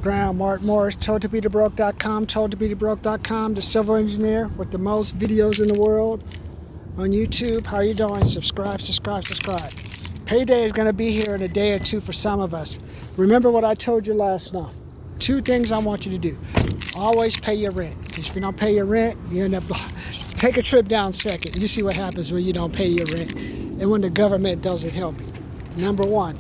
Ground, Mark Morris, toldtobethebroke.com, toldtobethebroke.com, the civil engineer with the most videos in the world on YouTube. How you doing? Subscribe. Payday is going to be here in a day or two for some of us. Remember what I told you last month. 2 things I want you to do. Always pay your rent. Because if you don't pay your rent, you end up... Take a trip down second. You see what happens when you don't pay your rent and when the government doesn't help you. Number 1.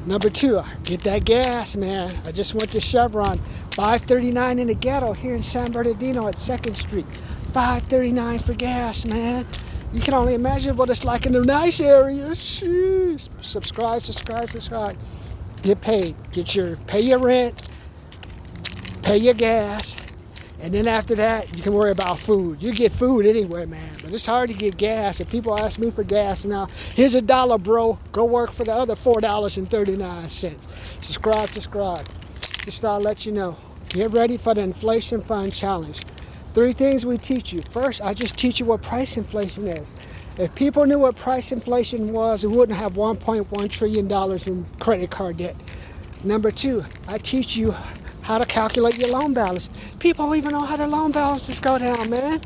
Number 2, get that gas, man. I just went to Chevron, $5.39 in the ghetto here in San Bernardino at 2nd Street. $5.39 for gas, man. You can only imagine what it's like in the nice areas. Jeez. Subscribe. Get paid. Pay your rent, pay your gas, and then after that, you can worry about food. You get food anywhere, man, but it's hard to get gas. If people ask me for gas now, here's $1, bro. Go work for the other $4.39. Subscribe. Just thought I'd let you know. Get ready for the Inflation Fund Challenge. 3 things we teach you. First, I just teach you what price inflation is. If people knew what price inflation was, we wouldn't have $1.1 trillion in credit card debt. Number 2, I teach you how to calculate your loan balance. People don't even know how their loan balances go down, man.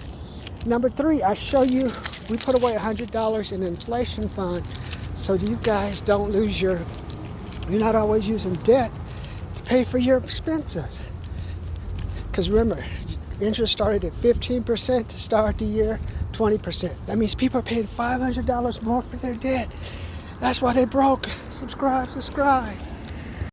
Number 3, I show you, we put away $100 in inflation fund so you guys don't lose you're not always using debt to pay for your expenses. Because remember, interest started at 15% to start the year, 20%. That means people are paying $500 more for their debt. That's why they broke. Subscribe.